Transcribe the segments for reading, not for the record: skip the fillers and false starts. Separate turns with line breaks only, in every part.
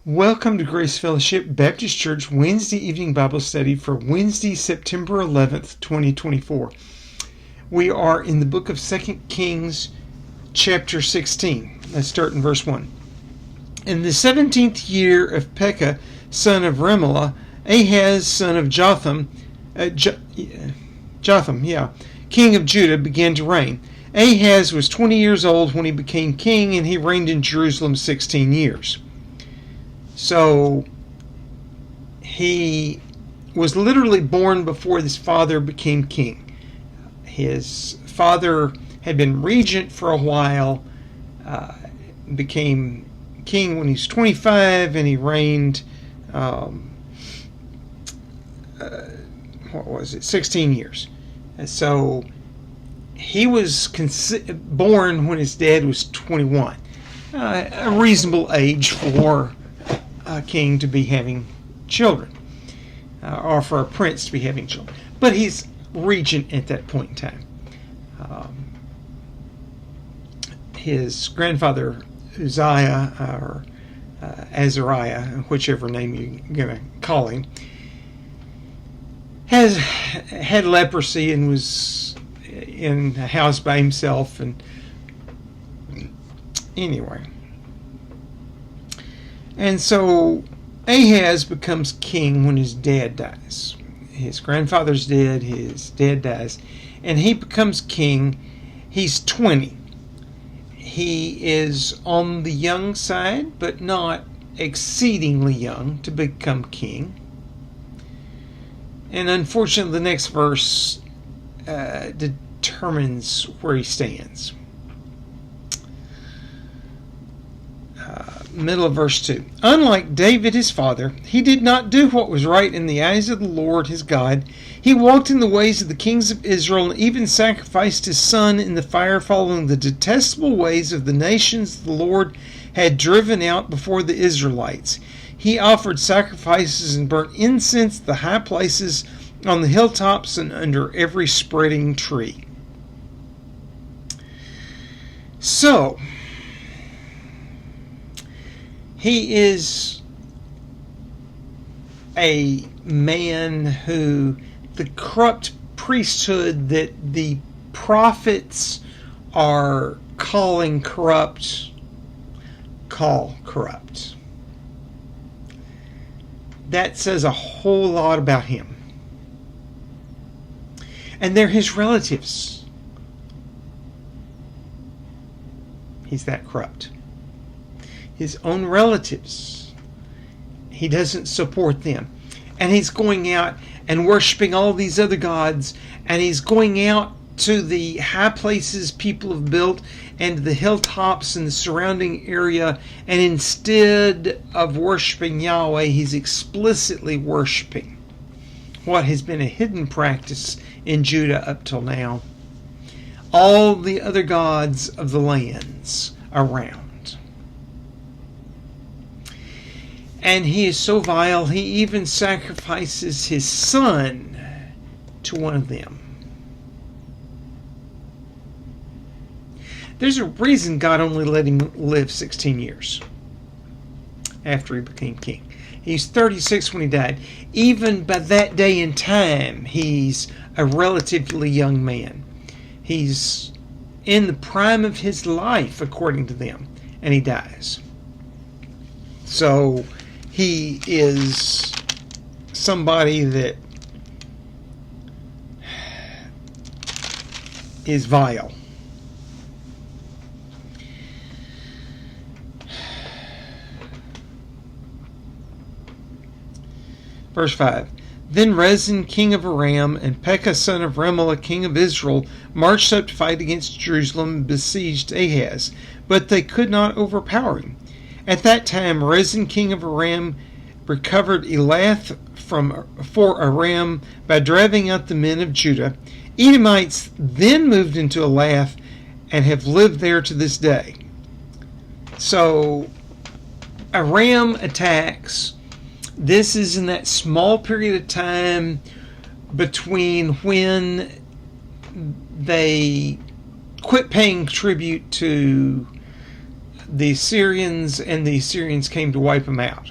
Welcome to Grace Fellowship Baptist Church Wednesday evening Bible study for Wednesday, September 11th, 2024. We are in the book of 2 Kings, chapter 16. Let's start in verse 1. In the 17th year of Pekah, son of Remaliah, Ahaz, son of Jotham, king of Judah, began to reign. Ahaz was 20 years old when he became king, and he reigned in Jerusalem 16 years. So he was literally born before his father became king. His father had been regent for a while, became king when he was 25, and he reigned, 16 years. And so he was born when his dad was 21, a reasonable age for a king to be having children, or for a prince to be having children. But he's regent at that point in time. His grandfather Uzziah, or Azariah, whichever name you're going to call him, had leprosy and was in a house by himself. And anyway, and so Ahaz becomes king when his dad dies. His grandfather's dead, his dad dies, and he becomes king. He's 20. He is on the young side, but not exceedingly young to become king. And unfortunately, the next verse determines where he stands. Middle of verse 2. Unlike David his father, he did not do what was right in the eyes of the Lord his God. He walked in the ways of the kings of Israel, and even sacrificed his son in the fire, following the detestable ways of the nations the Lord had driven out before the Israelites. He offered sacrifices and burnt incense at the high places, on the hilltops, and under every spreading tree. So he is a man who the corrupt priesthood that the prophets are calling corrupt, call corrupt. That says a whole lot about him. And they're his relatives. He's that corrupt. His own relatives, he doesn't support them. And he's going out and worshiping all these other gods, and he's going out to the high places people have built and the hilltops and the surrounding area, and instead of worshiping Yahweh, he's explicitly worshiping what has been a hidden practice in Judah up till now: all the other gods of the lands around. And he is so vile, he even sacrifices his son to one of them. There's a reason God only let him live 16 years after he became king. He's 36 when he died. Even by that day and time, he's a relatively young man. He's in the prime of his life, according to them, and he dies. So he is somebody that is vile. Verse 5. Then Rezin, king of Aram, and Pekah, son of Remaliah, king of Israel, marched up to fight against Jerusalem and besieged Ahaz, but they could not overpower him. At that time, Rezin, king of Aram, recovered Elath for Aram by driving out the men of Judah. Edomites then moved into Elath and have lived there to this day. So Aram attacks. This is in that small period of time between when they quit paying tribute to the Assyrians, and the Assyrians came to wipe them out.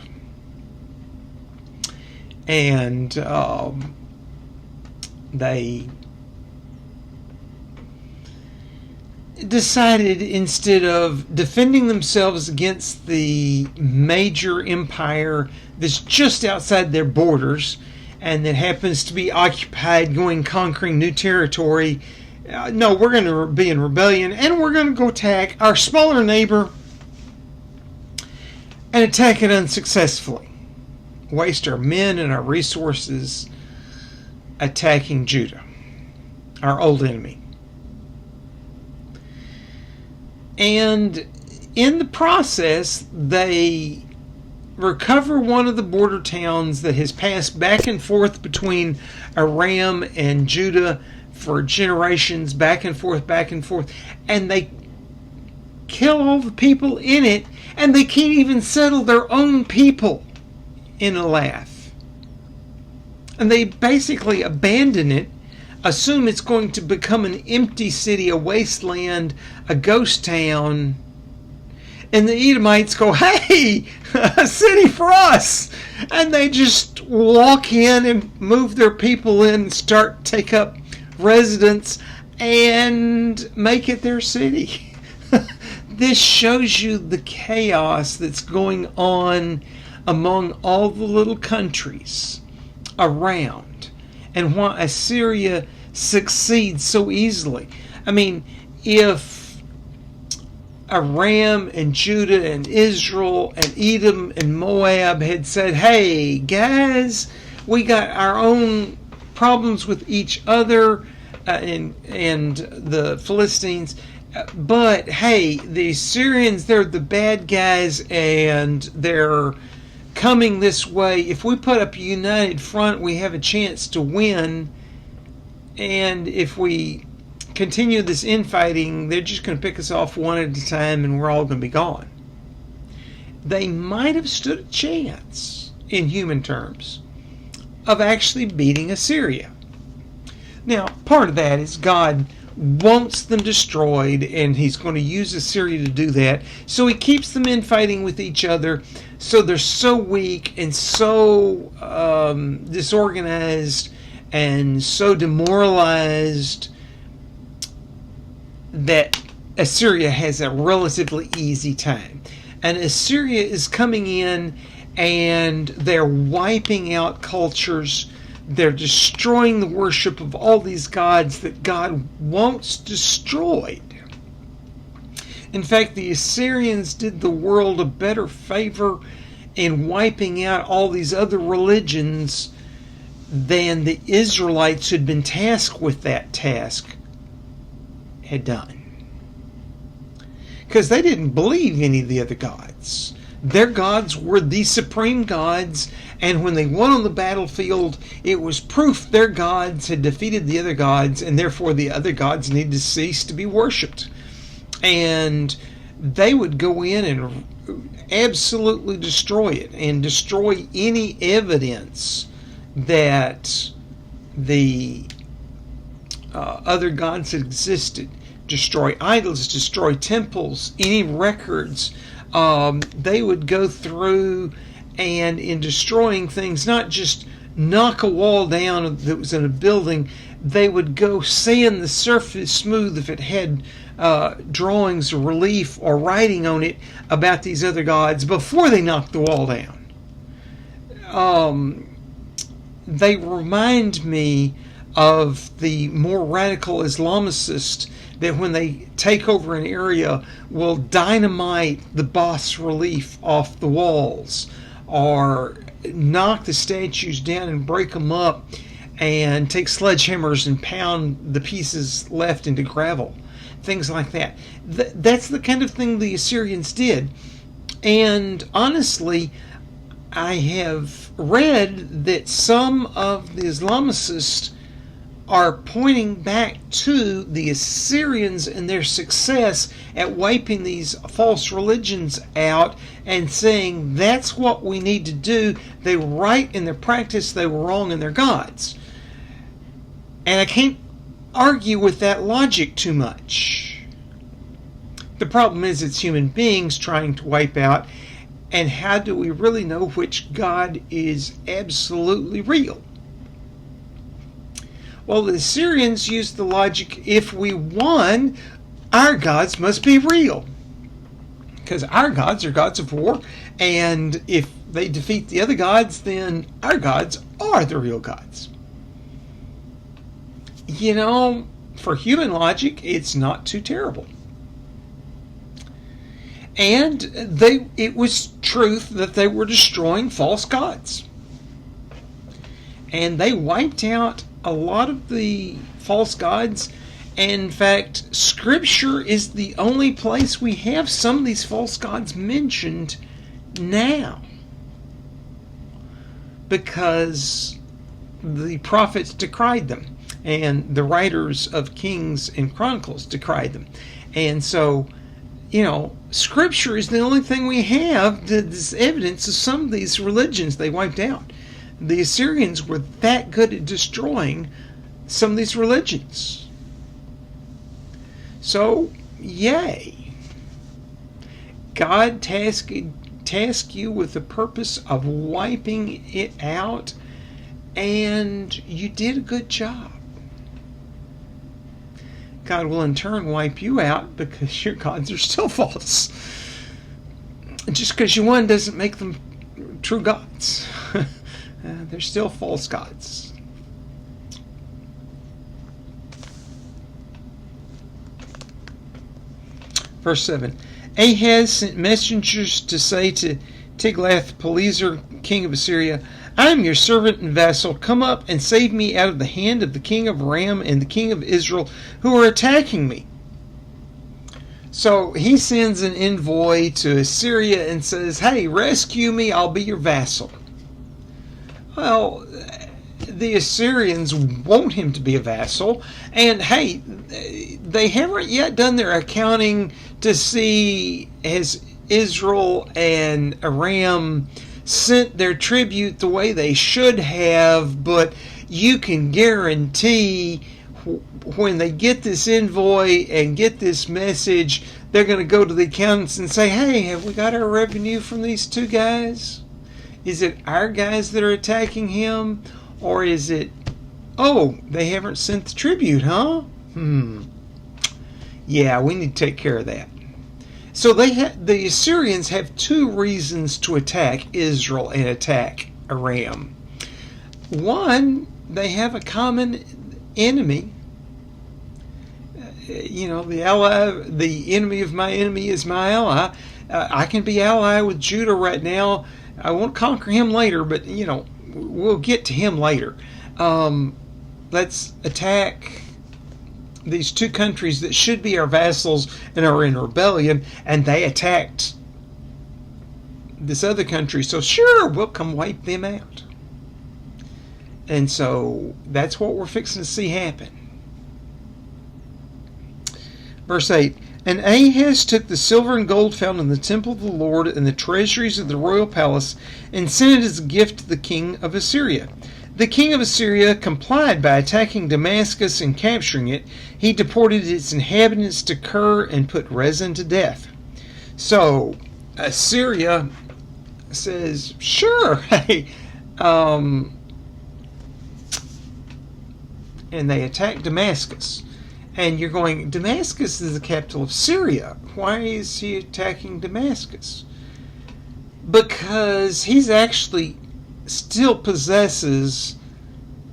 And they decided, instead of defending themselves against the major empire that's just outside their borders and that happens to be occupied, conquering new territory, no, we're going to be in rebellion, and we're going to go attack our smaller neighbor and attack it unsuccessfully. Waste our men and our resources attacking Judah, our old enemy. And in the process, they recover one of the border towns that has passed back and forth between Aram and Judah for generations, back and forth, and they kill all the people in it, and they can't even settle their own people in Elath. And they basically abandon it, assume it's going to become an empty city, a wasteland, a ghost town. And the Edomites go, hey, a city for us. And they just walk in and move their people in and take up residence and make it their city. This shows you the chaos that's going on among all the little countries around, and why Assyria succeeds so easily. I mean, if Aram and Judah and Israel and Edom and Moab had said, hey guys, we got our own problems with each other and the Philistines, but hey, the Assyrians, they're the bad guys and they're coming this way. If we put up a united front, we have a chance to win. And if we continue this infighting, they're just going to pick us off one at a time and we're all going to be gone. They might have stood a chance, in human terms, of actually beating Assyria. Now, part of that is God wants them destroyed, and he's going to use Assyria to do that. So he keeps them infighting with each other, so they're so weak and so disorganized and so demoralized that Assyria has a relatively easy time. And Assyria is coming in and they're wiping out cultures. They're destroying the worship of all these gods that God wants destroyed. In fact, the Assyrians did the world a better favor in wiping out all these other religions than the Israelites who'd been tasked with that task had done. Because they didn't believe any of the other gods. Their gods were the supreme gods, and when they won on the battlefield, it was proof their gods had defeated the other gods, and therefore the other gods needed to cease to be worshipped. And they would go in and absolutely destroy it, and destroy any evidence that the other gods had existed. Destroy idols, destroy temples, any records. They would go through and, in destroying things, not just knock a wall down that was in a building, they would go sand the surface smooth if it had drawings or relief or writing on it about these other gods before they knocked the wall down. They remind me of the more radical Islamicists that when they take over an area will dynamite the bas relief off the walls or knock the statues down and break them up and take sledgehammers and pound the pieces left into gravel. Things like that. That's the kind of thing the Assyrians did. And honestly, I have read that some of the Islamicists are pointing back to the Assyrians and their success at wiping these false religions out and saying that's what we need to do. They were right in their practice, they were wrong in their gods. And I can't argue with that logic too much. The problem is it's human beings trying to wipe out. And how do we really know which God is absolutely real? Well, the Assyrians used the logic, if we won, our gods must be real. Because our gods are gods of war, and if they defeat the other gods, then our gods are the real gods. You know, for human logic, it's not too terrible. And it was truth that they were destroying false gods. And they wiped out a lot of the false gods. And in fact, Scripture is the only place we have some of these false gods mentioned now. Because the prophets decried them. And the writers of Kings and Chronicles decried them. And so, you know, Scripture is the only thing we have that's evidence of some of these religions they wiped out. The Assyrians were that good at destroying some of these religions. So, yay. God tasked you with the purpose of wiping it out, and you did a good job. God will in turn wipe you out because your gods are still false. Just because you won doesn't make them true gods. They're still false gods. Verse 7. Ahaz sent messengers to say to Tiglath-Pileser, king of Assyria, I am your servant and vassal. Come up and save me out of the hand of the king of Aram and the king of Israel who are attacking me. So he sends an envoy to Assyria and says, hey, rescue me, I'll be your vassal. Well, the Assyrians want him to be a vassal, and hey, they haven't yet done their accounting to see has Israel and Aram sent their tribute the way they should have, but you can guarantee when they get this envoy and get this message, they're going to go to the accountants and say, hey, have we got our revenue from these two guys? Is it our guys that are attacking him? Or is it, oh, they haven't sent the tribute, huh? Yeah, we need to take care of that. So the Assyrians have two reasons to attack Israel and attack Aram. One, they have a common enemy. You know, the enemy of my enemy is my ally. I can be ally with Judah right now. I won't conquer him later, but, you know, we'll get to him later. Let's attack these two countries that should be our vassals and are in rebellion, and they attacked this other country, so sure, we'll come wipe them out. And so that's what we're fixing to see happen. Verse 8, And Ahaz took the silver and gold found in the temple of the Lord and the treasuries of the royal palace and sent it as a gift to the king of Assyria. The king of Assyria complied by attacking Damascus and capturing it. He deported its inhabitants to Kir and put Rezin to death. So, Assyria says, sure, hey, and they attack Damascus. And you're going, Damascus is the capital of Syria. Why is he attacking Damascus? Because he's actually still possesses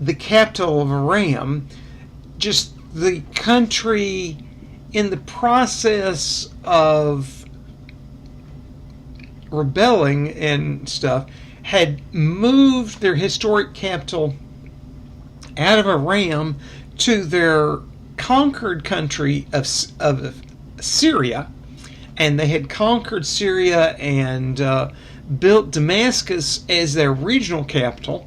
the capital of Aram, just the country in the process of rebelling and stuff had moved their historic capital out of Aram to their conquered country of Syria, and they had conquered Syria and built Damascus as their regional capital.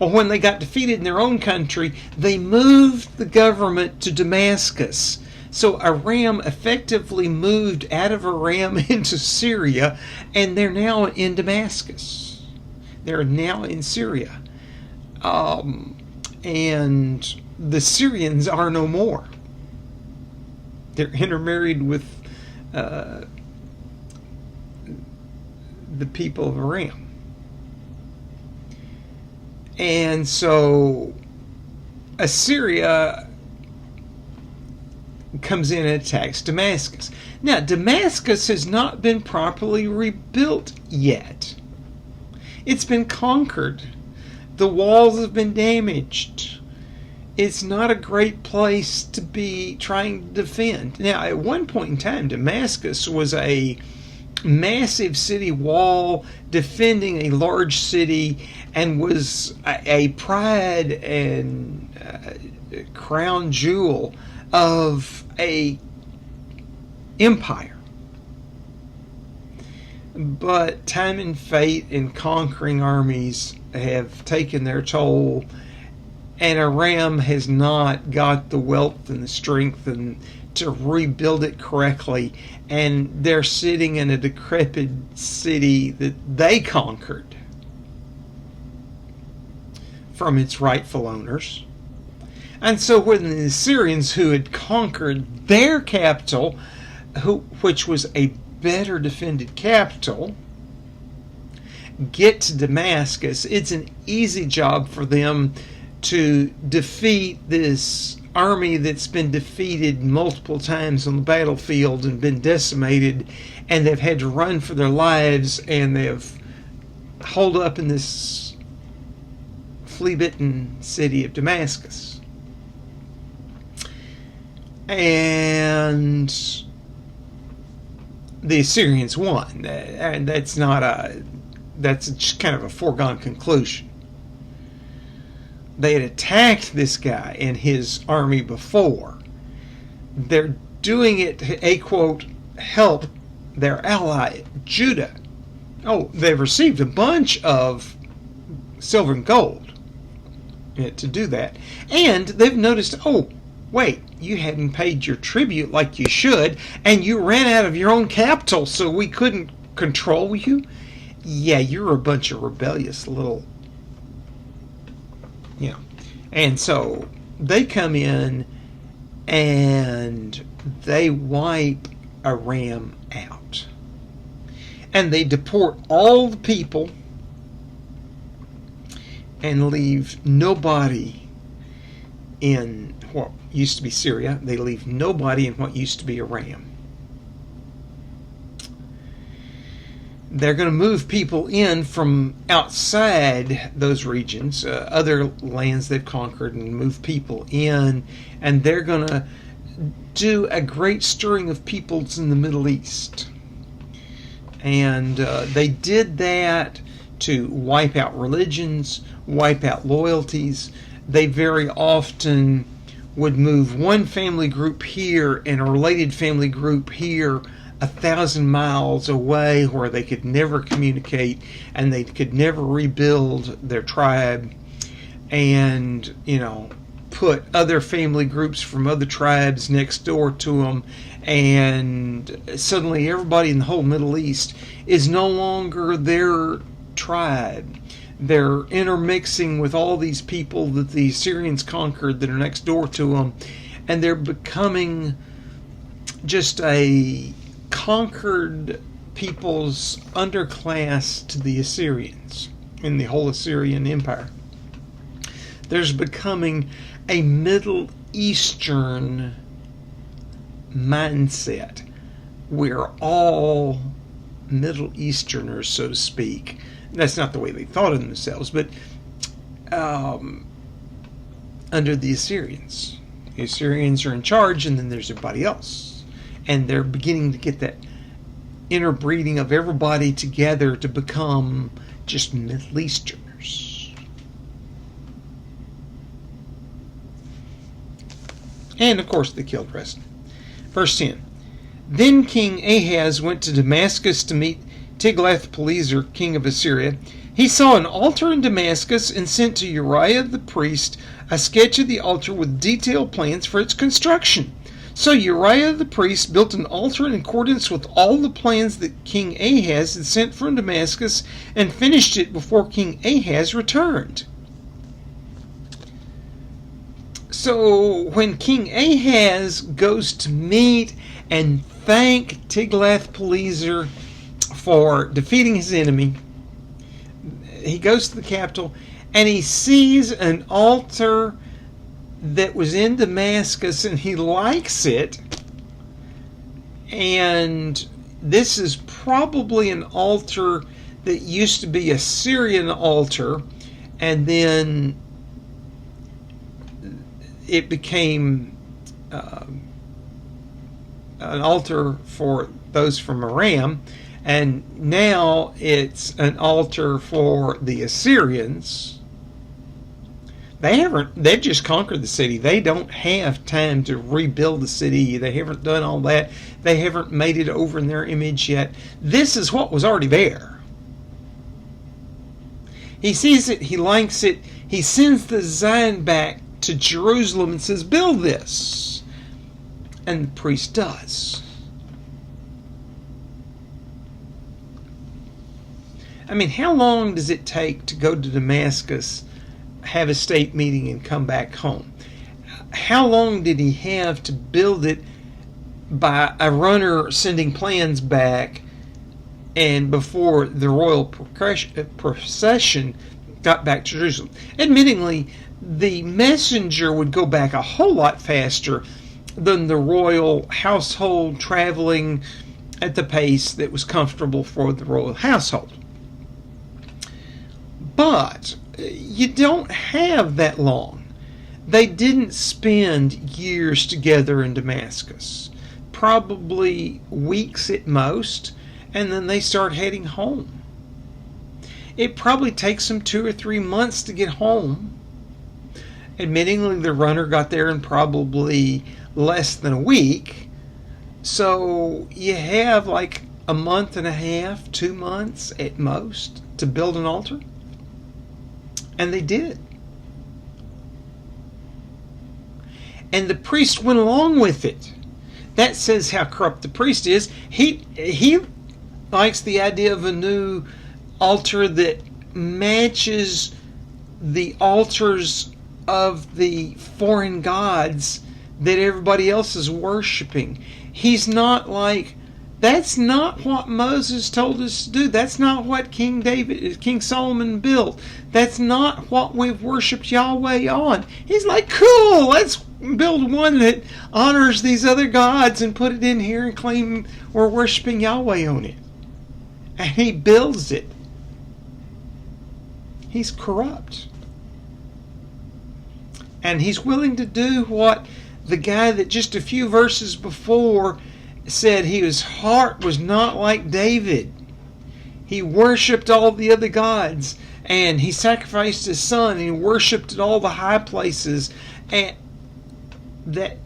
Well, when they got defeated in their own country, they moved the government to Damascus. So Aram effectively moved out of Aram into Syria, and they're now in Damascus. They're now in Syria. And the Syrians are no more. They're intermarried with uh, the people of Aram. And so Assyria comes in and attacks Damascus. Now, Damascus has not been properly rebuilt yet. It's been conquered. The walls have been damaged. It's not a great place to be trying to defend. Now, at one point in time, Damascus was a massive city wall defending a large city and was a pride and crown jewel of a empire. But time and fate and conquering armies have taken their toll, and Aram has not got the wealth and the strength to rebuild it correctly, and they're sitting in a decrepit city that they conquered from its rightful owners. And so when the Assyrians, who had conquered their capital, which was a better defended capital, get to Damascus, it's an easy job for them to defeat this army that's been defeated multiple times on the battlefield and been decimated, and they've had to run for their lives, and they've holed up in this flea-bitten city of Damascus. And the Assyrians won, and that's just kind of a foregone conclusion. They had attacked this guy and his army before. They're doing it to, a quote, help their ally, Judah. Oh, they've received a bunch of silver and gold to do that. And they've noticed, oh, wait, you hadn't paid your tribute like you should, and you ran out of your own capital, so we couldn't control you? Yeah, you're a bunch of rebellious little... Yeah. And so they come in and they wipe Aram out. And they deport all the people and leave nobody in what used to be Syria. They leave nobody in what used to be Aram. They're going to move people in from outside those regions, other lands they've conquered, and move people in, and they're going to do a great stirring of peoples in the Middle East. And they did that to wipe out religions, wipe out loyalties. They very often would move one family group here and a related family group here 1,000 miles away, where they could never communicate and they could never rebuild their tribe, and put other family groups from other tribes next door to them, and suddenly everybody in the whole Middle East is no longer their tribe. They're intermixing with all these people that the Assyrians conquered that are next door to them, and they're becoming just a conquered people's underclass to the Assyrians in the whole Assyrian Empire. There's becoming a Middle Eastern mindset. We're all Middle Easterners, so to speak. That's not the way they thought of themselves, but under the Assyrians. The Assyrians are in charge, and then there's everybody else. And they're beginning to get that interbreeding of everybody together to become just Middle Easterners. And of course they killed Rezin. Verse 10. Then King Ahaz went to Damascus to meet Tiglath-Pileser, king of Assyria. He saw an altar in Damascus and sent to Uriah the priest a sketch of the altar with detailed plans for its construction. So Uriah the priest built an altar in accordance with all the plans that King Ahaz had sent from Damascus, and finished it before King Ahaz returned. So when King Ahaz goes to meet and thank Tiglath-Pileser for defeating his enemy. He goes to the capital and he sees an altar that was in Damascus and he likes it. And this is probably an altar that used to be a Syrian altar, and then it became an altar for those from Aram, and now it's an altar for the Assyrians. They've just conquered the city. They don't have time to rebuild the city. They haven't done all that. They haven't made it over in their image yet. This is what was already there. He sees it, he likes it, he sends the design back to Jerusalem and says, build this. And the priest does. I mean, how long does it take to go to Damascus, have a state meeting, and come back home? How long did he have to build it by a runner sending plans back and before the royal procession got back to Jerusalem? Admittingly, the messenger would go back a whole lot faster than the royal household traveling at the pace that was comfortable for the royal household. But you don't have that long. They didn't spend years together in Damascus. Probably weeks at most, and then they start heading home. It probably takes them 2 or 3 months to get home. Admittingly, the runner got there in probably less than a week. So you have like a month and a half, 2 months at most to build an altar. And they did. And the priest went along with it. That says how corrupt the priest is. He likes the idea of a new altar that matches the altars of the foreign gods that everybody else is worshiping. He's not like, that's not what Moses told us to do. That's not what King Solomon built. That's not what we've worshipped Yahweh on. He's like, cool, let's build one that honors these other gods and put it in here and claim we're worshiping Yahweh on it. And he builds it. He's corrupt. And he's willing to do what the guy that just a few verses before said his heart was not like David. He worshipped all the other gods, and he sacrificed his son, and he worshipped at all the high places, and the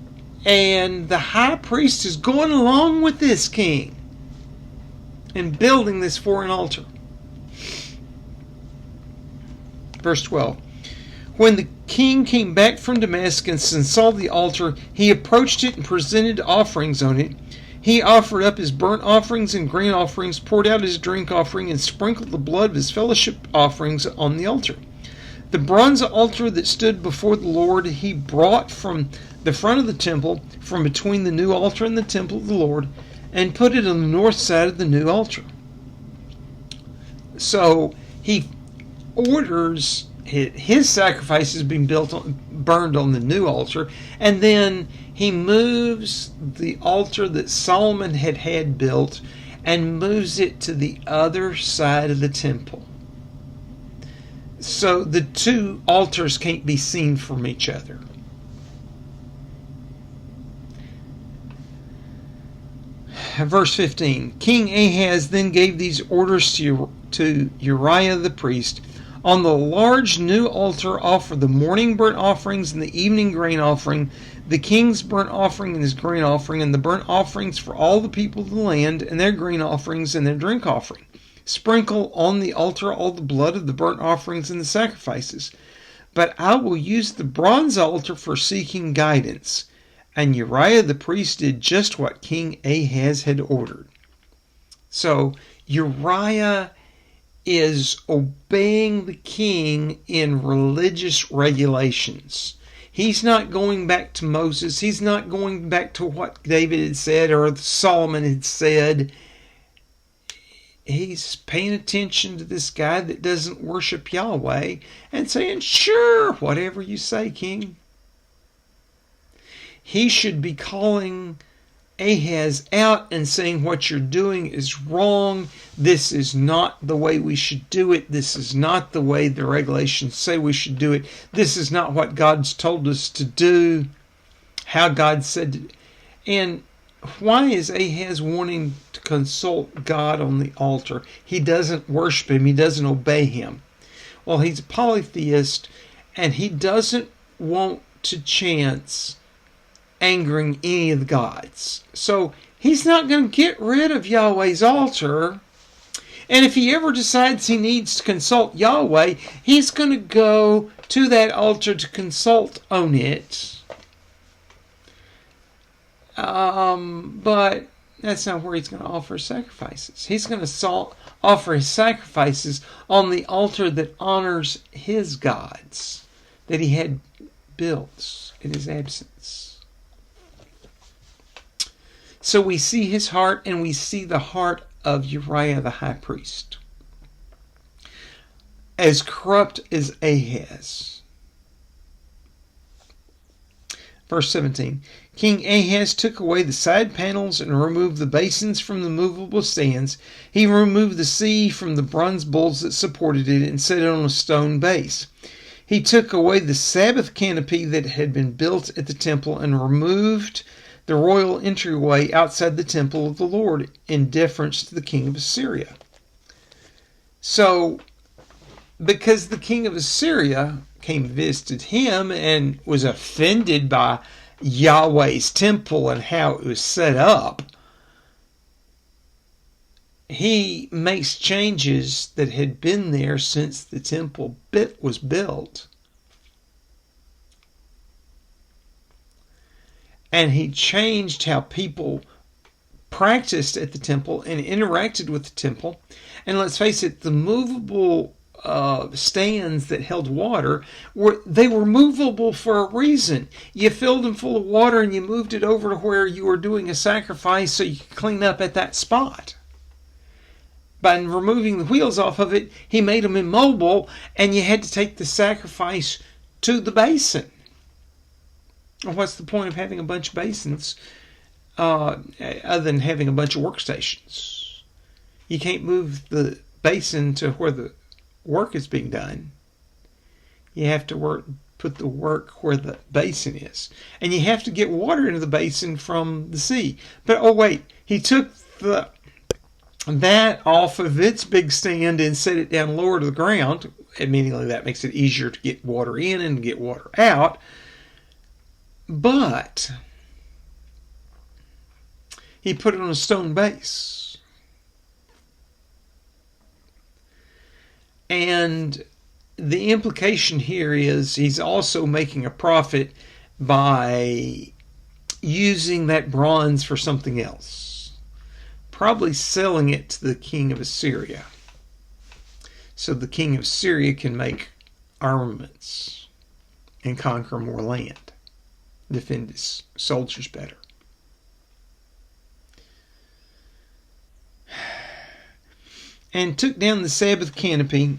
high priest is going along with this king and building this foreign altar. Verse 12. When the king came back from Damascus and saw the altar, he approached it and presented offerings on it. He offered up his burnt offerings and grain offerings, poured out his drink offering, and sprinkled the blood of his fellowship offerings on the altar. The bronze altar that stood before the Lord he brought from the front of the temple, from between the new altar and the temple of the Lord, and put it on the north side of the new altar. So he orders his sacrifices being burned on the new altar, and then he moves the altar that Solomon had built and moves it to the other side of the temple. So the two altars can't be seen from each other. Verse 15. King Ahaz then gave these orders to Uriah the priest. On the large new altar offer the morning burnt offerings and the evening grain offering, the king's burnt offering and his grain offering, and the burnt offerings for all the people of the land, and their grain offerings and their drink offering. Sprinkle on the altar all the blood of the burnt offerings and the sacrifices. But I will use the bronze altar for seeking guidance. And Uriah the priest did just what King Ahaz had ordered. So Uriah is obeying the king in religious regulations. He's not going back to Moses. He's not going back to what David had said or Solomon had said. He's paying attention to this guy that doesn't worship Yahweh and saying, sure, whatever you say, king. He should be calling Ahaz out and saying what you're doing is wrong. This is not the way we should do it. This is not the way the regulations say we should do it. This is not what God's told us to do, how God said to. And why is Ahaz wanting to consult God on the altar? He doesn't worship him. He doesn't obey him. Well, he's a polytheist, and he doesn't want to chance angering any of the gods. So he's not going to get rid of Yahweh's altar. And if he ever decides he needs to consult Yahweh, he's going to go to that altar to consult on it. But that's not where he's going to offer sacrifices. He's going to offer his sacrifices on the altar that honors his gods that he had built in his absence. So we see his heart, and we see the heart of Uriah the high priest. As corrupt as Ahaz. Verse 17. King Ahaz took away the side panels and removed the basins from the movable stands. He removed the sea from the bronze bowls that supported it and set it on a stone base. He took away the Sabbath canopy that had been built at the temple and removed the royal entryway outside the temple of the Lord in deference to the king of Assyria. So, because the king of Assyria came and visited him and was offended by Yahweh's temple and how it was set up, he makes changes that had been there since the temple was built. And he changed how people practiced at the temple and interacted with the temple. And let's face it, the movable stands that held water, they were movable for a reason. You filled them full of water and you moved it over to where you were doing a sacrifice so you could clean up at that spot. By removing the wheels off of it, he made them immobile, and you had to take the sacrifice to the basin. What's the point of having a bunch of basins other than having a bunch of workstations? You can't move the basin to where the work is being done. You have to put the work where the basin is. And you have to get water into the basin from the sea. But, oh wait, he took that off of its big stand and set it down lower to the ground. Immediately that makes it easier to get water in and get water out. But he put it on a stone base. And the implication here is he's also making a profit by using that bronze for something else. Probably selling it to the king of Assyria. So the king of Syria can make armaments and conquer more land. Defend his soldiers better. And took down the Sabbath canopy.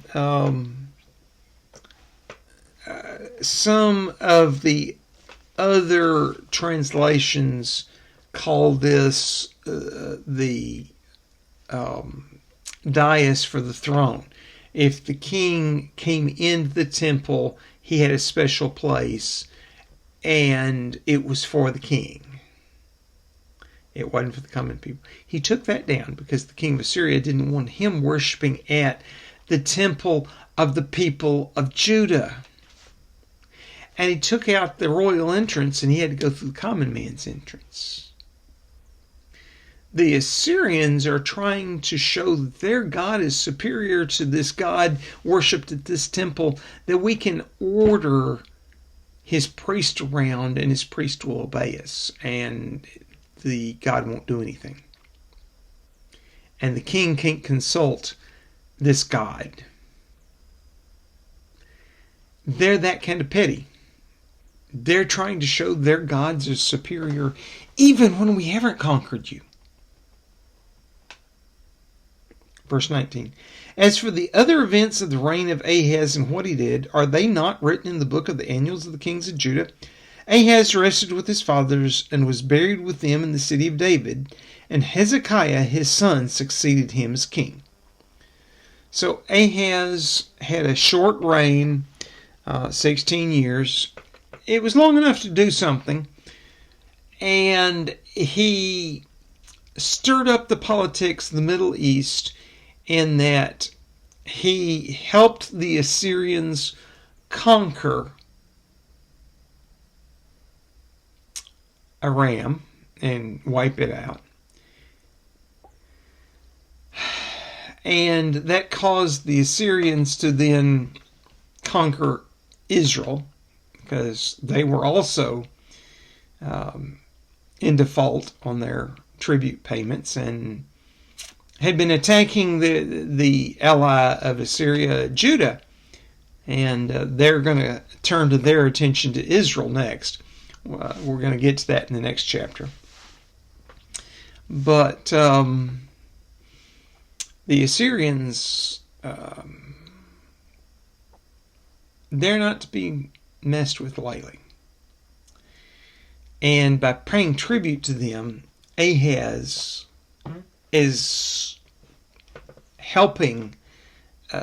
Some of the other translations call this the dais for the throne. If the king came into the temple, he had a special place, and it was for the king. It wasn't for the common people. He took that down because the king of Assyria didn't want him worshiping at the temple of the people of Judah. And he took out the royal entrance, and he had to go through the common man's entrance. The Assyrians are trying to show that their God is superior to this God worshipped at this temple, that we can order his priest around and his priest will obey us, and the God won't do anything. And the king can't consult this God. They're that kind of petty. They're trying to show their gods are superior even when we haven't conquered you. Verse 19. As for the other events of the reign of Ahaz and what he did, are they not written in the book of the annals of the kings of Judah? Ahaz rested with his fathers and was buried with them in the city of David, and Hezekiah his son succeeded him as king. So Ahaz had a short reign, 16 years. It was long enough to do something, and he stirred up the politics of the Middle East in that he helped the Assyrians conquer Aram and wipe it out. And that caused the Assyrians to then conquer Israel, because they were also in default on their tribute payments and had been attacking the ally of Assyria, Judah. And they're going to turn to their attention to Israel next. We're going to get to that in the next chapter. But the Assyrians, they're not to be messed with lightly. And by paying tribute to them, Ahaz is helping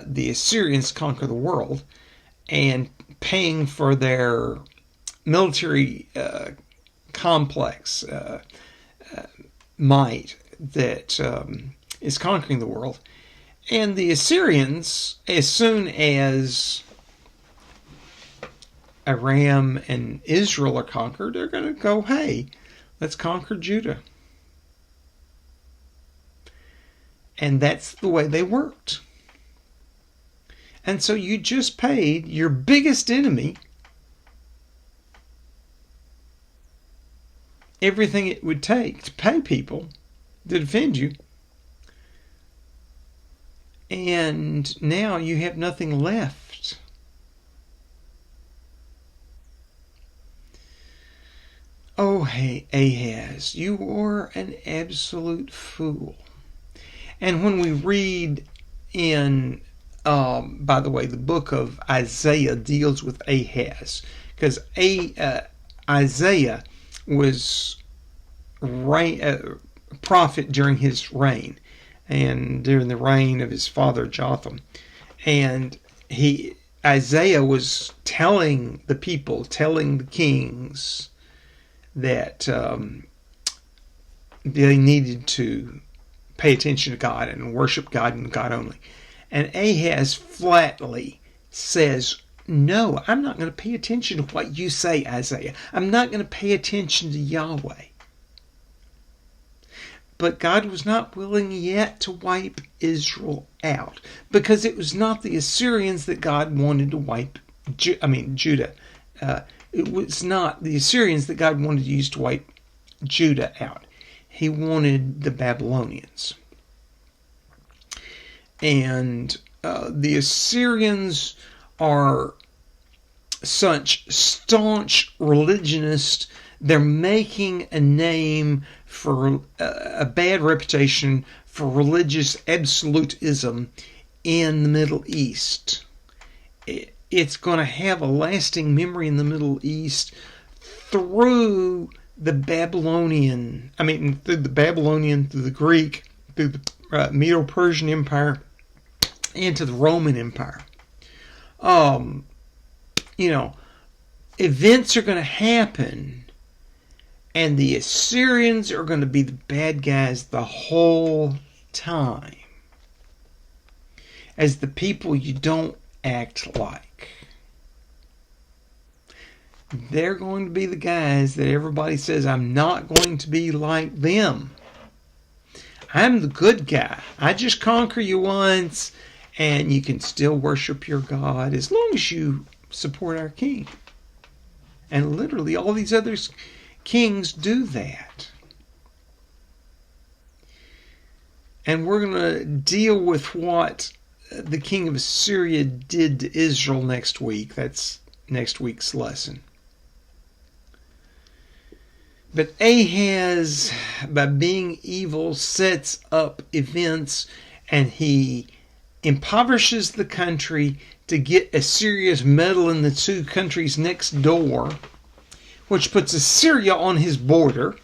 the Assyrians conquer the world and paying for their military complex might that is conquering the world. And the Assyrians, as soon as Aram and Israel are conquered, they're going to go, hey, let's conquer Judah. And that's the way they worked. And so you just paid your biggest enemy everything it would take to pay people to defend you. And now you have nothing left. Oh, hey, Ahaz, you are an absolute fool. And when we read in, by the way, the book of Isaiah deals with Ahaz, because Isaiah was a prophet during his reign and during the reign of his father Jotham. And Isaiah was telling the people, telling the kings that they needed to pay attention to God and worship God and God only. And Ahaz flatly says, no, I'm not going to pay attention to what you say, Isaiah. I'm not going to pay attention to Yahweh. But God was not willing yet to wipe Israel out, because it was not the Assyrians that God wanted to wipe, Judah. It was not the Assyrians that God wanted to use to wipe Judah out. He wanted the Babylonians. And the Assyrians are such staunch religionists. They're making a name for a bad reputation for religious absolutism in the Middle East. It's going to have a lasting memory in the Middle East through the Babylonian, through the Greek, through the Medo-Persian Empire, and to the Roman Empire. Events are going to happen, and the Assyrians are going to be the bad guys the whole time, as the people you don't act like. They're going to be the guys that everybody says, I'm not going to be like them. I'm the good guy. I just conquer you once, and you can still worship your God as long as you support our king. And literally all these other kings do that. And we're going to deal with what the king of Assyria did to Israel next week. That's next week's lesson. But Ahaz, by being evil, sets up events, and he impoverishes the country to get Assyria's meddle in the two countries next door, which puts Assyria on his border.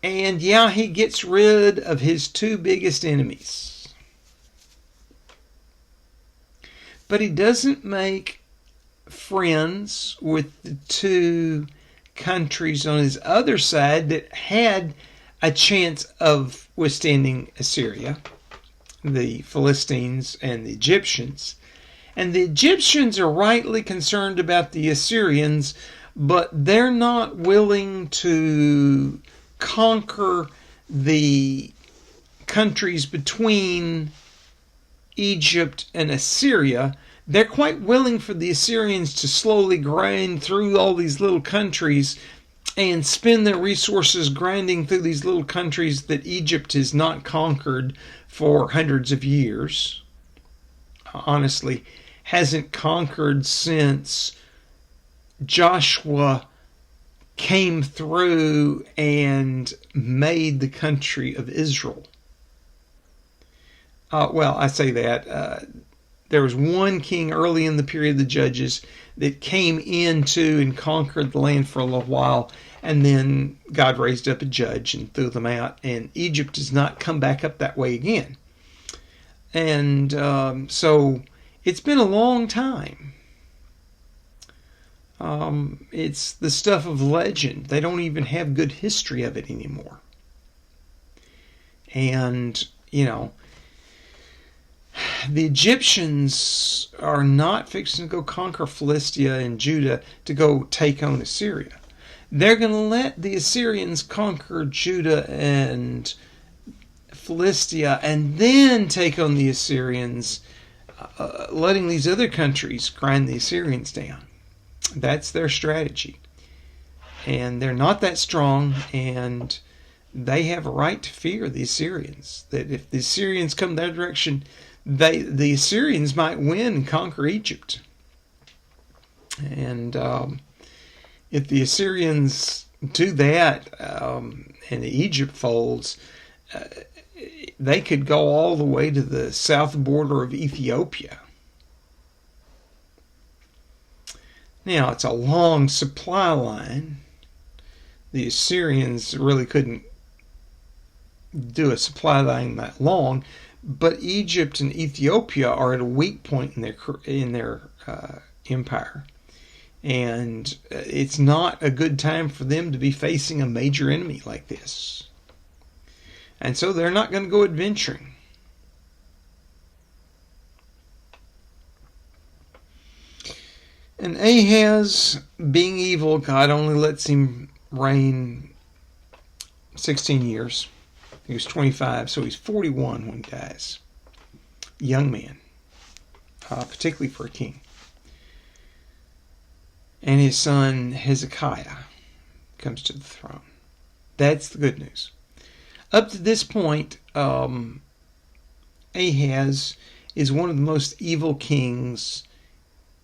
And yeah, he gets rid of his two biggest enemies. But he doesn't make friends with the two countries on his other side that had a chance of withstanding Assyria, the Philistines and the Egyptians. And the Egyptians are rightly concerned about the Assyrians, but they're not willing to conquer the countries between Egypt and Assyria. They're quite willing for the Assyrians to slowly grind through all these little countries and spend their resources grinding through these little countries that Egypt has not conquered for hundreds of years. Honestly, hasn't conquered since Joshua came through and made the country of Israel. Well, I say that. There was one king early in the period of the Judges that came into and conquered the land for a little while, and then God raised up a judge and threw them out, and Egypt has not come back up that way again. And so it's been a long time. It's the stuff of legend. They don't even have good history of it anymore. And, the Egyptians are not fixing to go conquer Philistia and Judah to go take on Assyria. They're going to let the Assyrians conquer Judah and Philistia and then take on the Assyrians, letting these other countries grind the Assyrians down. That's their strategy. And they're not that strong, and they have a right to fear the Assyrians. That if the Assyrians come that direction, the Assyrians might win and conquer Egypt. And if the Assyrians do that and Egypt folds, they could go all the way to the south border of Ethiopia. Now, it's a long supply line. The Assyrians really couldn't do a supply line that long, but Egypt and Ethiopia are at a weak point in their empire, and it's not a good time for them to be facing a major enemy like this. And so they're not going to go adventuring. And Ahaz, being evil, God only lets him reign 16 years. He was 25, so he's 41 when he dies. Young man, particularly for a king. And his son Hezekiah comes to the throne. That's the good news. Up to this point, Ahaz is one of the most evil kings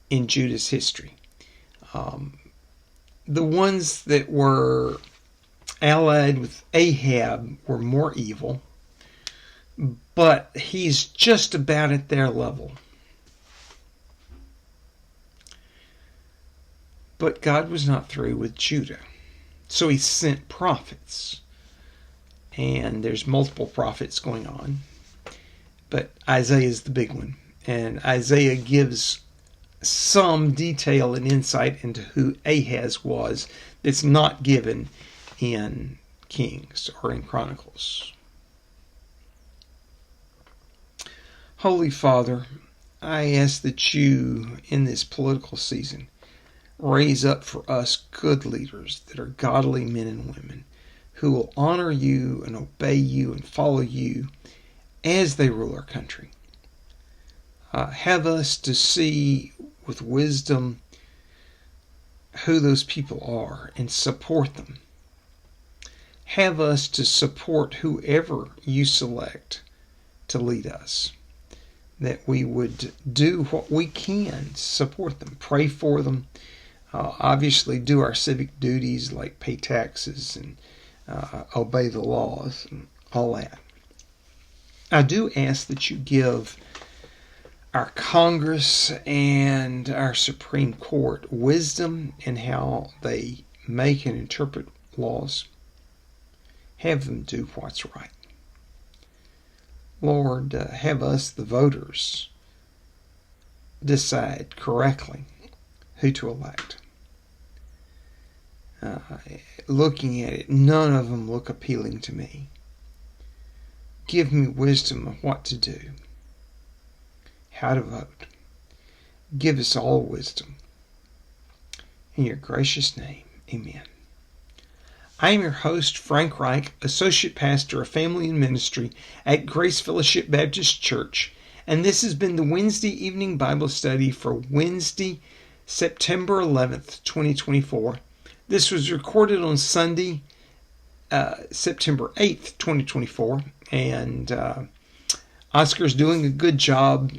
in Judah's history. The ones that were allied with Ahab were more evil, but he's just about at their level. But God was not through with Judah, so he sent prophets. And there's multiple prophets going on, but Isaiah is the big one. And Isaiah gives some detail and insight into who Ahaz was that's not given in Kings or in Chronicles. Holy Father, I ask that you, in this political season, raise up for us good leaders that are godly men and women who will honor you and obey you and follow you as they rule our country. Have us to see with wisdom who those people are and support them. Have us to support whoever you select to lead us, that we would do what we can to support them, pray for them, Obviously, do our civic duties like pay taxes and obey the laws and all that. I do ask that you give our Congress and our Supreme Court wisdom in how they make and interpret laws. Have them do what's right. Lord, have us, the voters, decide correctly who to elect. Looking at it, none of them look appealing to me. Give me wisdom of what to do, how to vote. Give us all wisdom. In your gracious name, amen. I am your host, Frank Reich, Associate Pastor of Family and Ministry at Grace Fellowship Baptist Church, and this has been the Wednesday evening Bible study for Wednesday, September 11th, 2024. This was recorded on Sunday, September 8th, 2024, and Oscar's doing a good job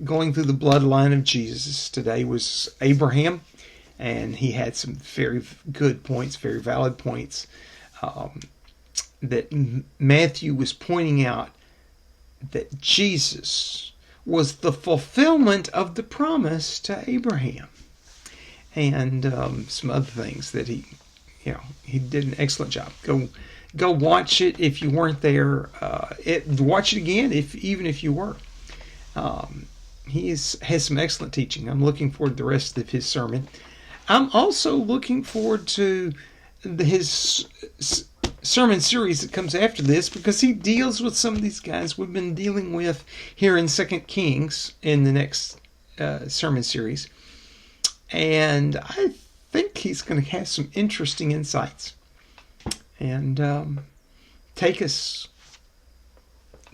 going through the bloodline of Jesus. Today was Abraham, and he had some very good points, very valid points, that Matthew was pointing out that Jesus was the fulfillment of the promise to Abraham. And some other things that he did an excellent job. Go watch it if you weren't there. Watch it again even if you were. He has some excellent teaching. I'm looking forward to the rest of his sermon. I'm also looking forward to his sermon series that comes after this, because he deals with some of these guys we've been dealing with here in 2 Kings in the next sermon series. And I think he's going to have some interesting insights and take us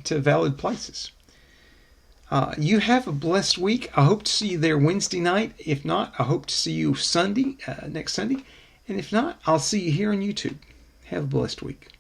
to valid places. You have a blessed week. I hope to see you there Wednesday night. If not, I hope to see you Sunday, next Sunday. And if not, I'll see you here on YouTube. Have a blessed week.